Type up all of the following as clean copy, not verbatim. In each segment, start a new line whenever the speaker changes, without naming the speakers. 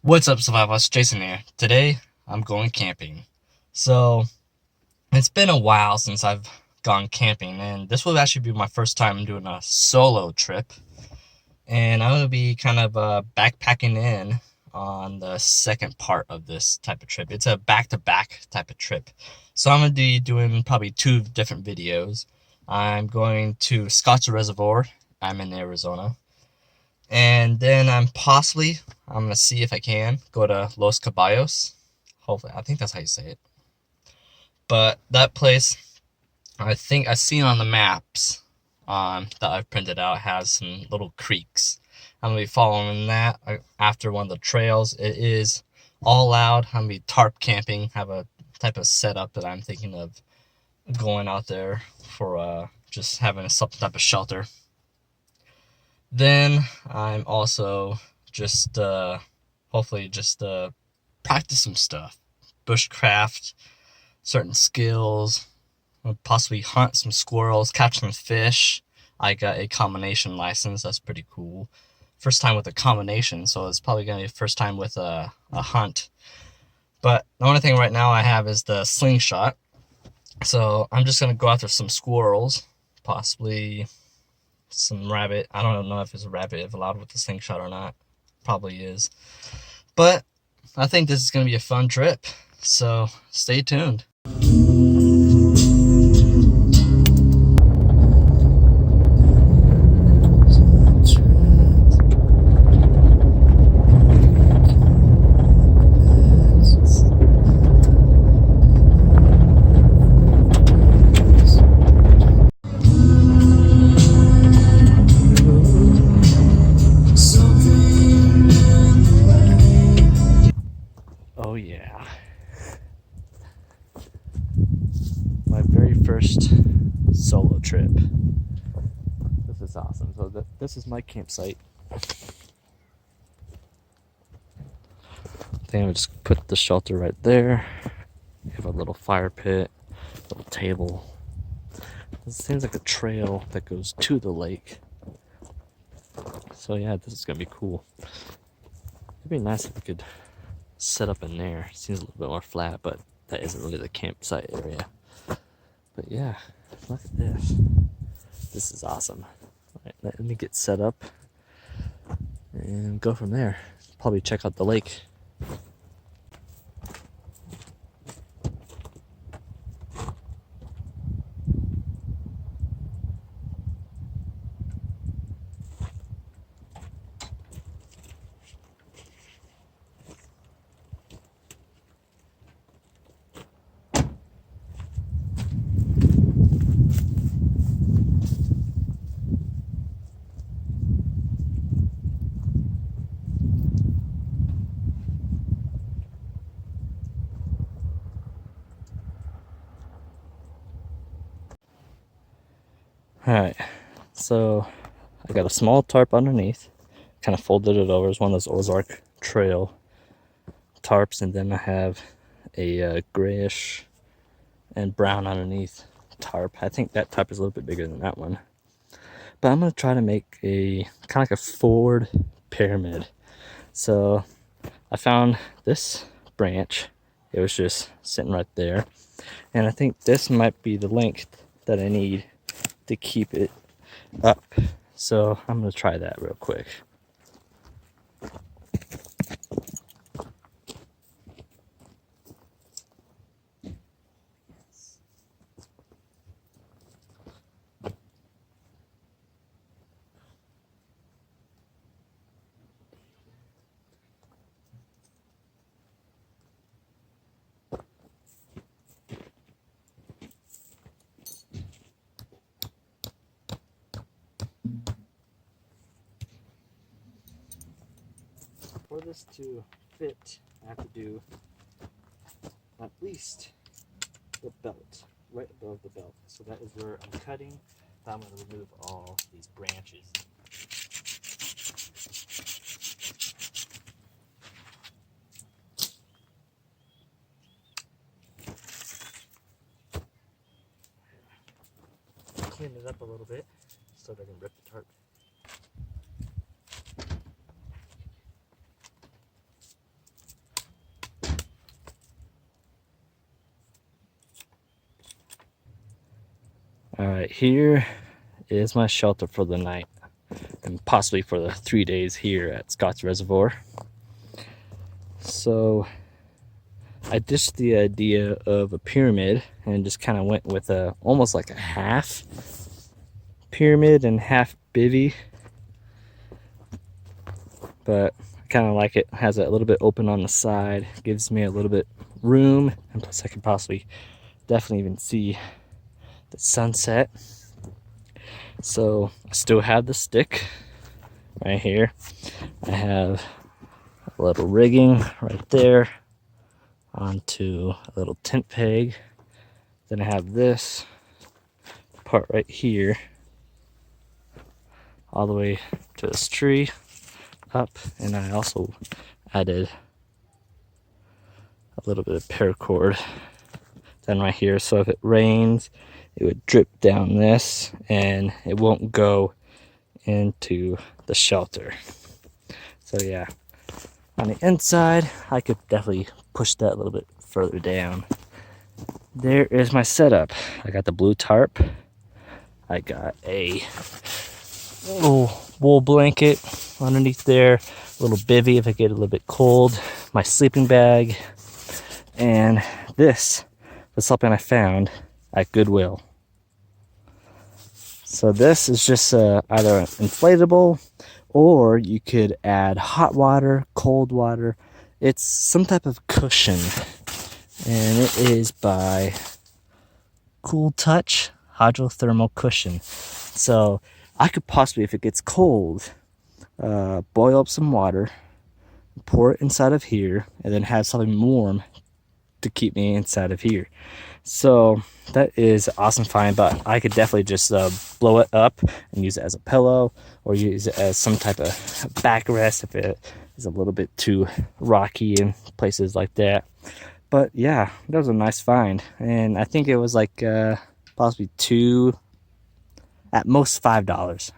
What's up, survivors? Jason here. Today, I'm going camping. So, it's been a while since I've gone camping, and this will actually be my first time doing a solo trip. And I'm going to be kind of backpacking in on the second part of this type of trip. It's a back-to-back type of trip. So, I'm going to be doing probably two different videos. I'm going to Scotts Reservoir. I'm in Arizona. And then I'm going to see if I can go to Los Caballos. Hopefully, I think that's how you say it. But that place, I think I've seen on the maps that I've printed out, has some little creeks. I'm going to be following that after one of the trails. It is all out. I'm going to be tarp camping, have a type of setup that I'm thinking of going out there for just having some type of shelter. Then I'm also just hopefully just practice some stuff, bushcraft, certain skills, possibly hunt some squirrels, catch some fish. I got a combination license. That's pretty cool. First time with a combination, so it's probably gonna be the first time with a hunt. But the only thing right now I have is the Slingshot, so I'm just gonna go after some squirrels, possibly some rabbit. I don't know if it's a rabbit if allowed with the slingshot or not. Probably is. But I think this is going to be a fun trip. So stay tuned. Oh yeah. My very first solo trip. This is awesome. So this is my campsite. I think I'll just put the shelter right there. We have a little fire pit, little table. This seems like a trail that goes to the lake. So yeah, this is gonna be cool. It'd be nice if we could set up in there. Seems a little bit more flat, but that isn't really the campsite area. But yeah, look at this. This is awesome. All right, let me get set up and go from there. Probably check out the lake. Alright, so I got a small tarp underneath, kind of folded it over. It's one of those Ozark Trail tarps, and then I have a grayish and brown underneath tarp. I think that tarp is a little bit bigger than that one. But I'm going to try to make a kind of like a forward pyramid. So I found this branch. It was just sitting right there. And I think this might be the length that I need to keep it up. So I'm going to try that real quick. For this to fit, I have to do at least the belt, right above the belt. So that is where I'm cutting. I'm going to remove all these branches. Clean it up a little bit so that I can rip the tarp. All right, here is my shelter for the night and possibly for the 3 days here at Scott's Reservoir. So I ditched the idea of a pyramid and just kind of went with almost like a half pyramid and half bivvy. But I kind of like it. Has it a little bit open on the side, gives me a little bit room, and plus I can possibly definitely even see the sunset. So I still have the stick right here. I have a little rigging right there onto a little tent peg. Then I have this part right here all the way to this tree up, and I also added a little bit of paracord then right here, so if it rains it would drip down this and it won't go into the shelter. So yeah, on the inside I could definitely push that a little bit further down. There is my setup. I got the blue tarp, I got a little wool blanket underneath there, a little bivvy if I get a little bit cold, my sleeping bag, and this was something I found at Goodwill. So this is just either inflatable, or you could add hot water, cold water. It's some type of cushion, and it is by Cool Touch hydrothermal cushion. So I could possibly, if it gets cold, boil up some water, pour it inside of here, and then have something warm to keep me inside of here. So that is awesome find, but I could definitely just blow it up and use it as a pillow, or use it as some type of backrest if it is a little bit too rocky in places like that. But yeah, that was a nice find, and I think it was like possibly $2, at most $5.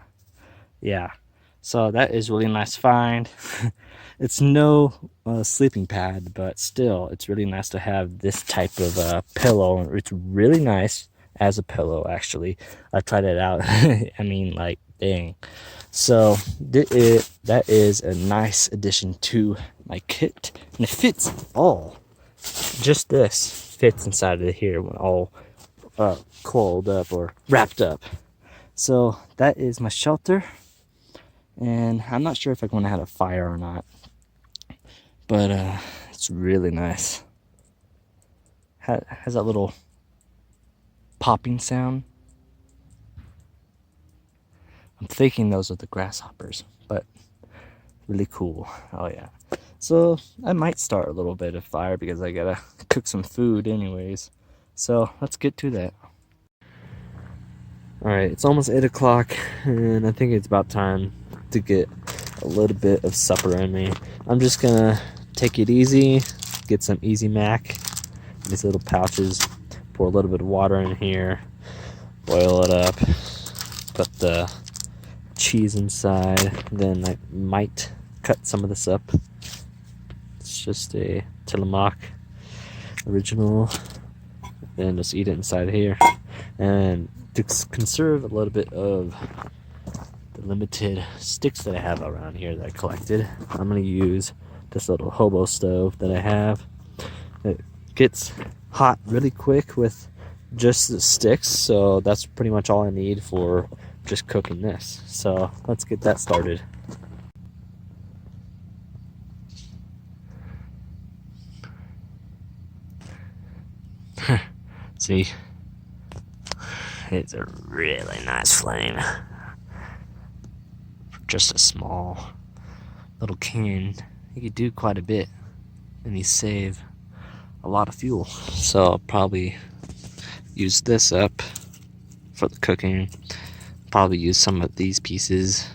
Yeah, so that is really nice find. It's no sleeping pad, but still, it's really nice to have this type of pillow. It's really nice as a pillow, actually. I tried it out. I mean, like, dang. So that is a nice addition to my kit, and it fits all. Just this fits inside of here when all coiled up or wrapped up. So that is my shelter, and I'm not sure if I'm going to have a fire or not, but it's really nice. Has that little popping sound. I'm thinking those are the grasshoppers, but really cool. Oh yeah. So I might start a little bit of fire because I gotta cook some food anyways. So let's get to that. Alright, it's almost 8 o'clock, and I think it's about time to get a little bit of supper in me. I'm just gonna take it easy, get some Easy Mac, these little pouches, pour a little bit of water in here, boil it up, put the cheese inside, then I might cut some of this up. It's just a Tillamook original, then just eat it inside here. And to conserve a little bit of the limited sticks that I have around here that I collected, I'm going to use this little hobo stove that I have. It gets hot really quick with just the sticks, so that's pretty much all I need for just cooking this. So let's get that started. See, it's a really nice flame for just a small little can. You could do quite a bit, and you save a lot of fuel. So I'll probably use this up for the cooking. Probably use some of these pieces,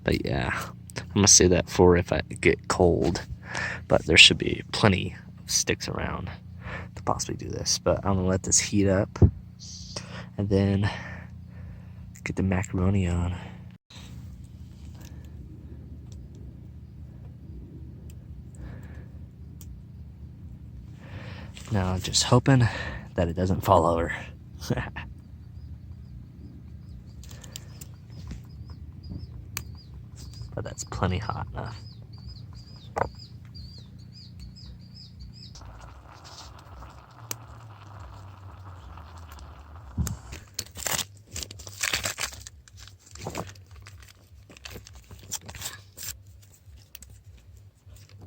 but yeah, I'm gonna save that for if I get cold. But there should be plenty of sticks around to possibly do this. But I'm gonna let this heat up and then get the macaroni on. Now just hoping that it doesn't fall over. plenty hot enough.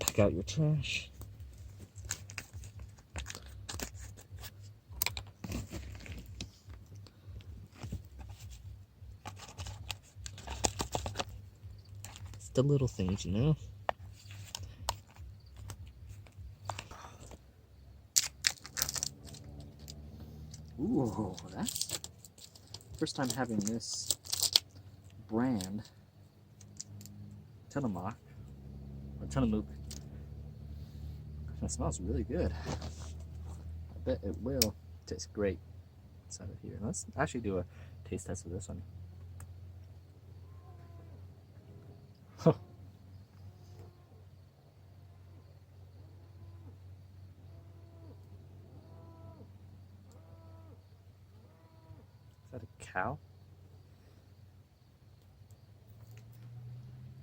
Pack out your trash. It's the little things, you know? Ooh, that's first time having this brand, Tillamook, or Tillamook. It smells really good. I bet it will taste great inside of here. Let's actually do a taste test of this one. Huh. Is that a cow?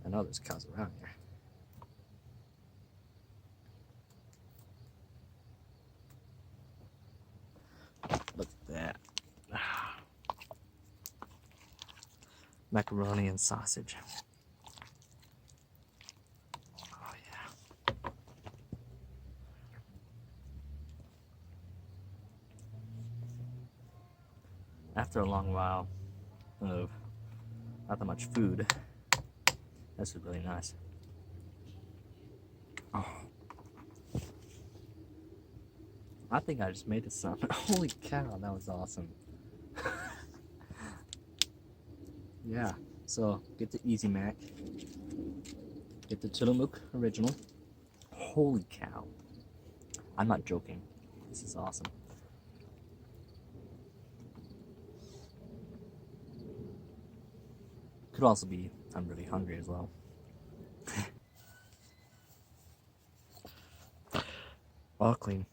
I know there's cows around here. Look at that. Macaroni and sausage. Oh yeah. After a long while of not that much food, this is really nice. Oh. I think I just made it sound. Holy cow, that was awesome. Yeah, so get the Easy Mac. Get the Tillamook original. Holy cow. I'm not joking. This is awesome. Could also be I'm really hungry as well. All clean.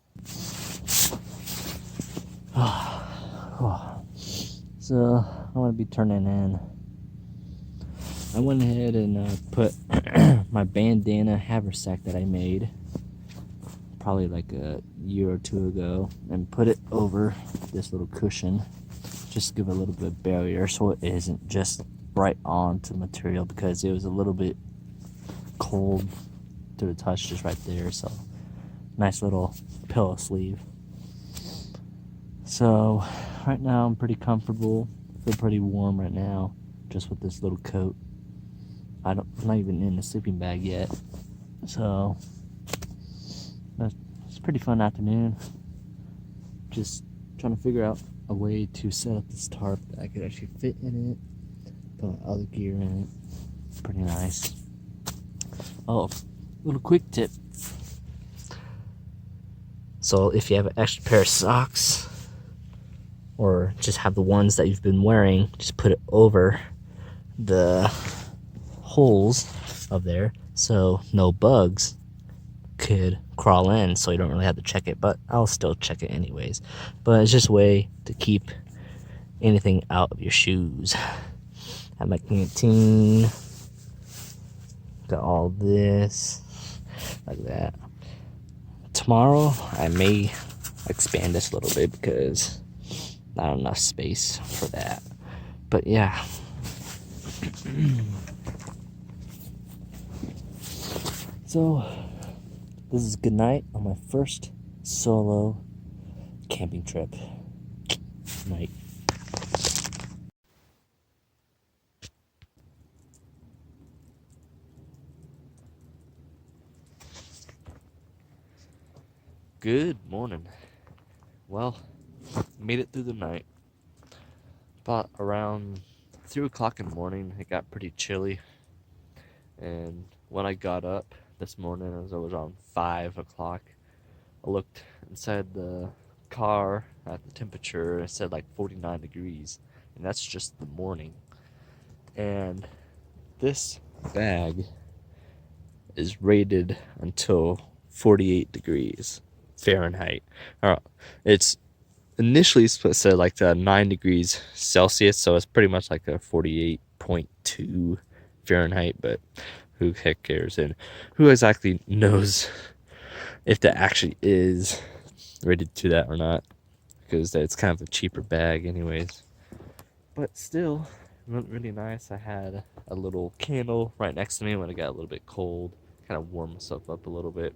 So I'm gonna be turning in. I went ahead and put my bandana haversack that I made probably like a year or two ago and put it over this little cushion, just to give it a little bit of barrier so it isn't just right onto the material, because it was a little bit cold to the touch just right there. So nice little pillow sleeve. So right now I'm pretty comfortable. Feel pretty warm right now just with this little coat. I'm not even in the sleeping bag yet. So it's a pretty fun afternoon. Just trying to figure out a way to set up this tarp that I could actually fit in it. Put my other gear in it. Pretty nice. Oh, little quick tip. So if you have an extra pair of socks, or just have the ones that you've been wearing, just put it over the holes of there so no bugs could crawl in, so you don't really have to check it, but I'll still check it anyways. But it's just a way to keep anything out of your shoes. I have my canteen, got all this like that. Tomorrow I may expand this a little bit because not enough space for that. But yeah. So this is good night on my first solo camping trip. Night. Good morning. Well, made it through the night. About around 3 o'clock in the morning, it got pretty chilly. And when I got up this morning, as I was around 5 o'clock, I looked inside the car at the temperature. It said like 49 degrees. And that's just the morning. And this bag is rated until 48 degrees Fahrenheit. It's initially said like 9 degrees Celsius, so it's pretty much like a 48.2 Fahrenheit, but
who heck cares? And who exactly knows if that actually is rated to that or not? Because it's kind of a cheaper bag anyways. But still, really nice. I had a little candle right next to me when it got a little bit cold. Kind of warmed myself up a little bit.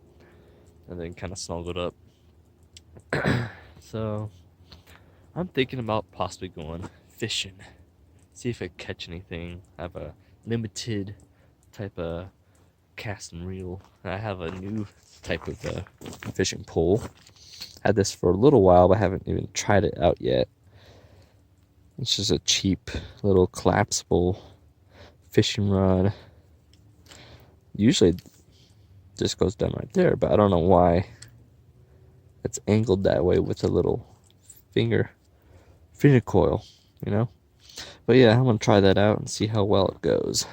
And then kind of snuggled up. So, I'm thinking about possibly going fishing. See if I catch anything. I have a limited type of cast and reel. I have a new type of fishing pole. Had this for a little while, but haven't even tried it out yet. It's just a cheap little collapsible fishing rod. Usually just goes down right there, but I don't know why it's angled that way with a little finger coil, you know? But yeah, I'm gonna try that out and see how well it goes.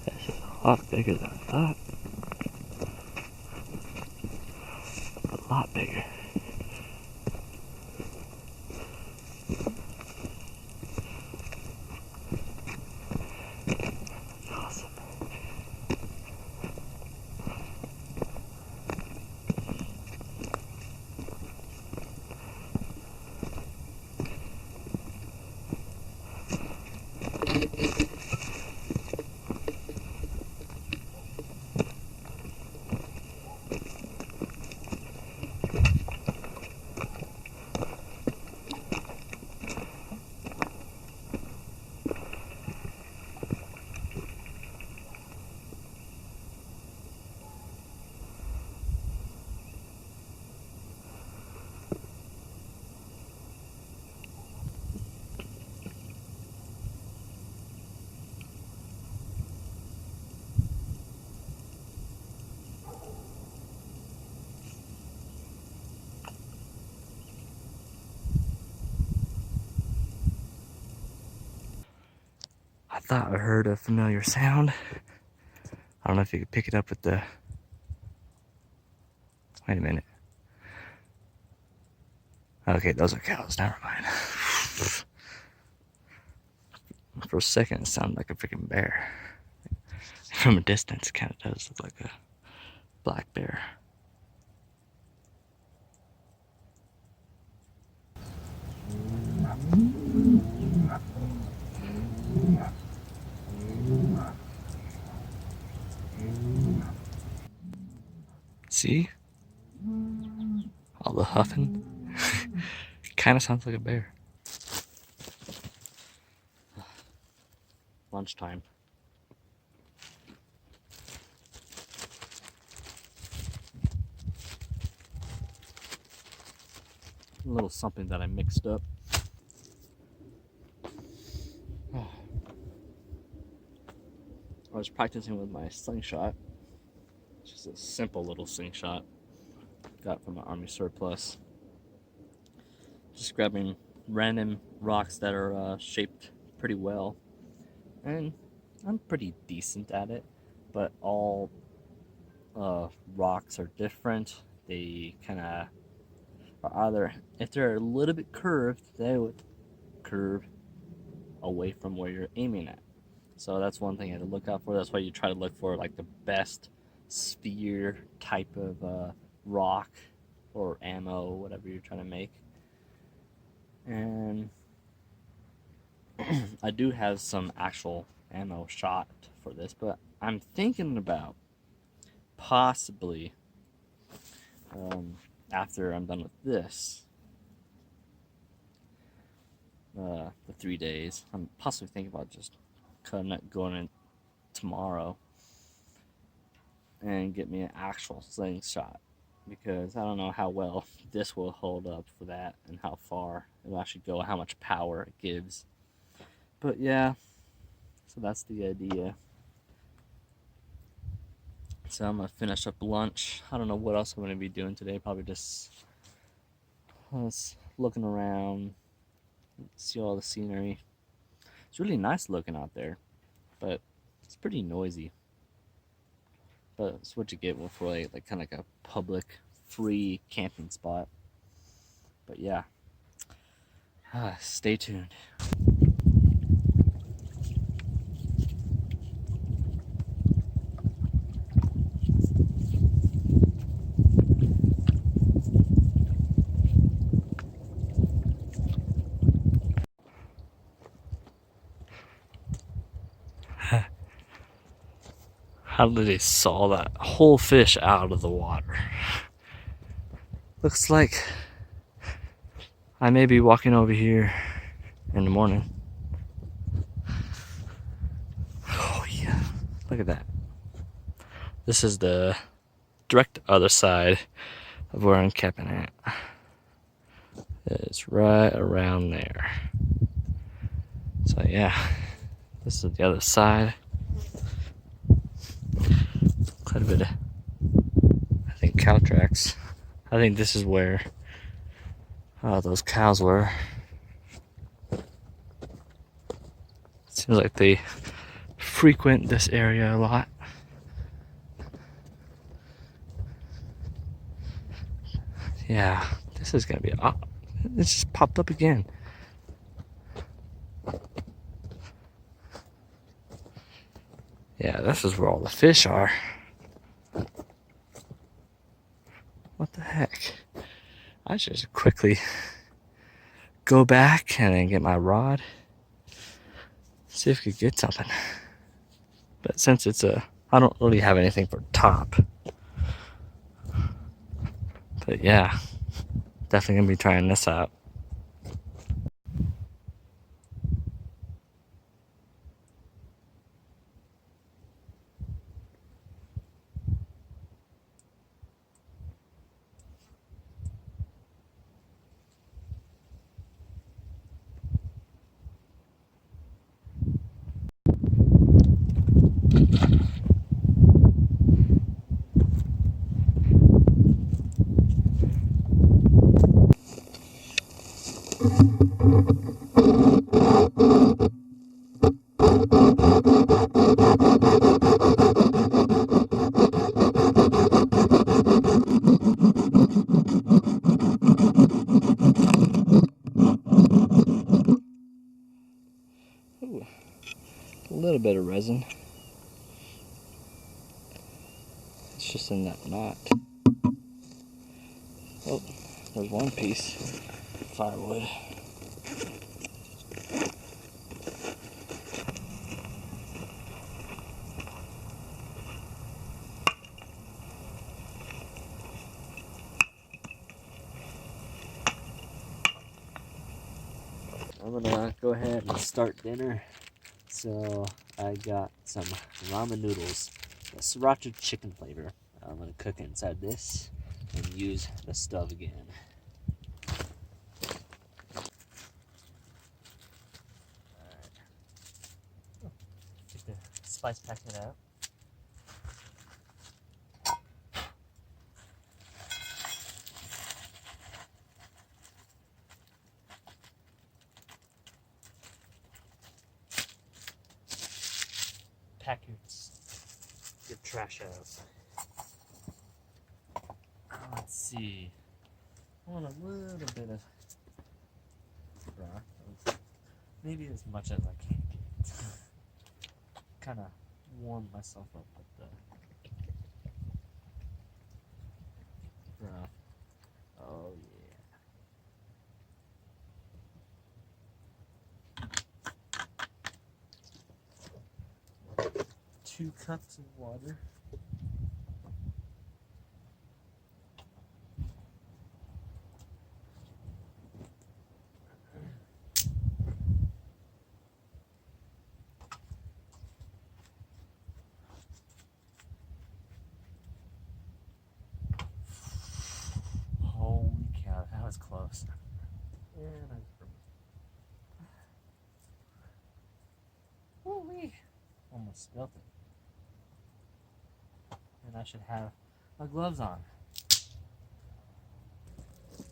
This is a lot bigger than I thought. A lot bigger. Awesome. I thought I heard a familiar sound. I don't know if you could pick it up with the... Wait a minute. Okay, those are cows. Never mind. For a second, it sounded like a freaking bear. From a distance, it kind of does look like a black bear. See? All the huffing. Kind of sounds like a bear. Lunchtime. A little something that I mixed up. I was practicing with my slingshot. It's just a simple little slingshot. Got from an army surplus. Just grabbing random rocks that are shaped pretty well. And I'm pretty decent at it. But all rocks are different. They kind of are either, if they're a little bit curved, they would curve away from where you're aiming at. So that's one thing I had to look out for. That's why you try to look for like the best sphere type of rock or ammo, whatever you're trying to make. And I do have some actual ammo shot for this, but I'm thinking about possibly after I'm done with this, the 3 days, I'm possibly thinking about just cutting it, going in tomorrow and get me an actual slingshot, because I don't know how well this will hold up for that and how far it'll actually go, how much power it gives. But yeah, so that's the idea. So I'm gonna finish up lunch. I don't know what else I'm gonna be doing today. Probably just looking around, see all the scenery. It's really nice looking out there, but it's pretty noisy. But it's what you get for like kind of like a public, free camping spot. But yeah, stay tuned. How did they saw that whole fish out of the water? Looks like I may be walking over here in the morning. Oh yeah, look at that. This is the direct other side of where I'm camping at. It's right around there. So yeah, this is the other side. Quite a bit of, I think, cow tracks. I think this is where those cows were. Seems like they frequent this area a lot. Yeah, this is gonna be. It just popped up again. Yeah, this is where all the fish are. What the heck? I should just quickly go back and then get my rod. See if we could get something. But since it's I don't really have anything for top. But yeah, definitely gonna be trying this out. Ooh, a little bit of resin. It's just in that knot. Oh, there's one piece. Firewood. I'm gonna go ahead and start dinner. So I got some ramen noodles, the sriracha chicken flavor. I'm gonna cook inside this and use the stove again. Alright. Get the spice packet out. Pack your trash out. Let's see. I want a little bit of broth. Maybe as much as I can get. Kind of warm myself up with the broth. Oh yeah. 2 cups of water. Holy cow, that was close. And holy, almost spilled it. And I should have my gloves on.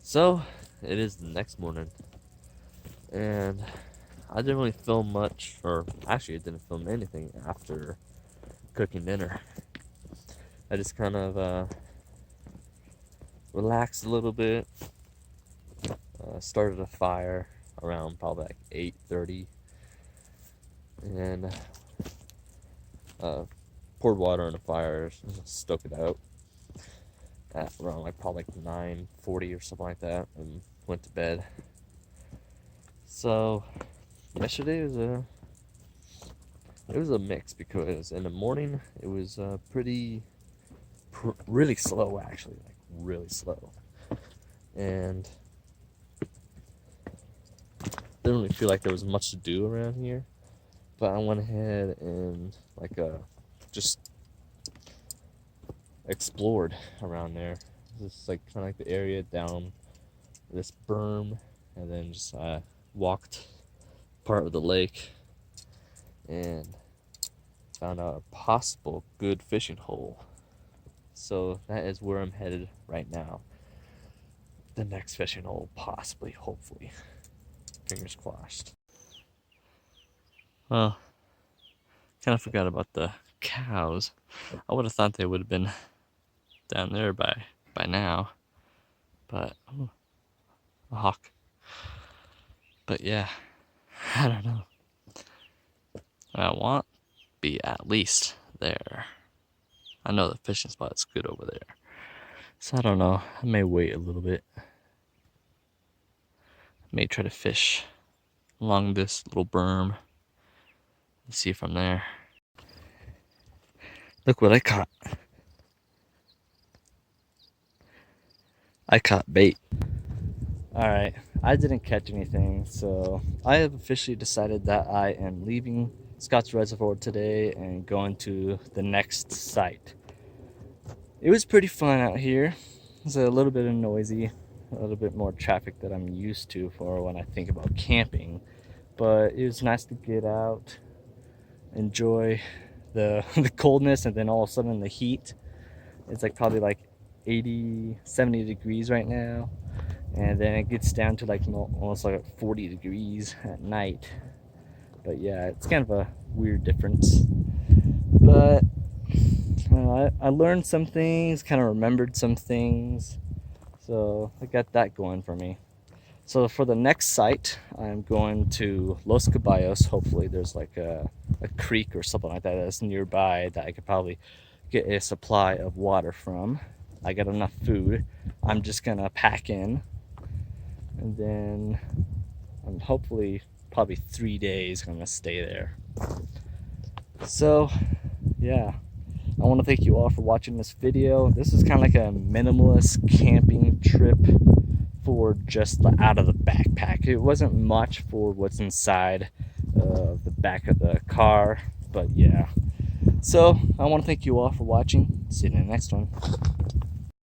So, it is the next morning, and I didn't really film much, or actually I didn't film anything after cooking dinner. I just kind of relaxed a little bit, started a fire around probably like 8:30, and poured water on the fire, stoked it out at around like probably like 9:40 or something like that, and went to bed. So yesterday was a mix, because in the morning it was really slow, actually, like really slow, and didn't really feel like there was much to do around here. But I went ahead and just explored around there. Just like kind of like the area down this berm, and then just walked part of the lake and found a possible good fishing hole. So that is where I'm headed right now. The next fishing hole, possibly, hopefully. Fingers crossed. Well, kind of forgot about the cows. I would have thought they would have been down there by now, but a hawk. But yeah, I don't know. I want to be at least there. I know the fishing spot is good over there, so I don't know. I may wait a little bit. I may try to fish along this little berm and see if I'm there. Look what I caught. I caught bait. Alright, I didn't catch anything, so I have officially decided that I am leaving Scotts Reservoir today and going to the next site. It was pretty fun out here. It's a little bit noisy, a little bit more traffic that I'm used to for when I think about camping, but it was nice to get out, enjoy the coldness, and then all of a sudden the heat. It's like probably like 80-70 degrees right now, and then it gets down to like almost like 40 degrees at night. But yeah, it's kind of a weird difference, but I learned some things, kind of remembered some things, so I got that going for me. So for the next site, I'm going to Los Caballos. Hopefully there's like a creek or something like that that's nearby that I could probably get a supply of water from. I got enough food. I'm just gonna pack in, and then I'm hopefully probably 3 days gonna stay there. So yeah, I want to thank you all for watching this video. This is kind of like a minimalist camping trip for just out of the backpack. It wasn't much for what's inside the back of the car, but yeah. So I want to thank you all for watching. See you in the next one.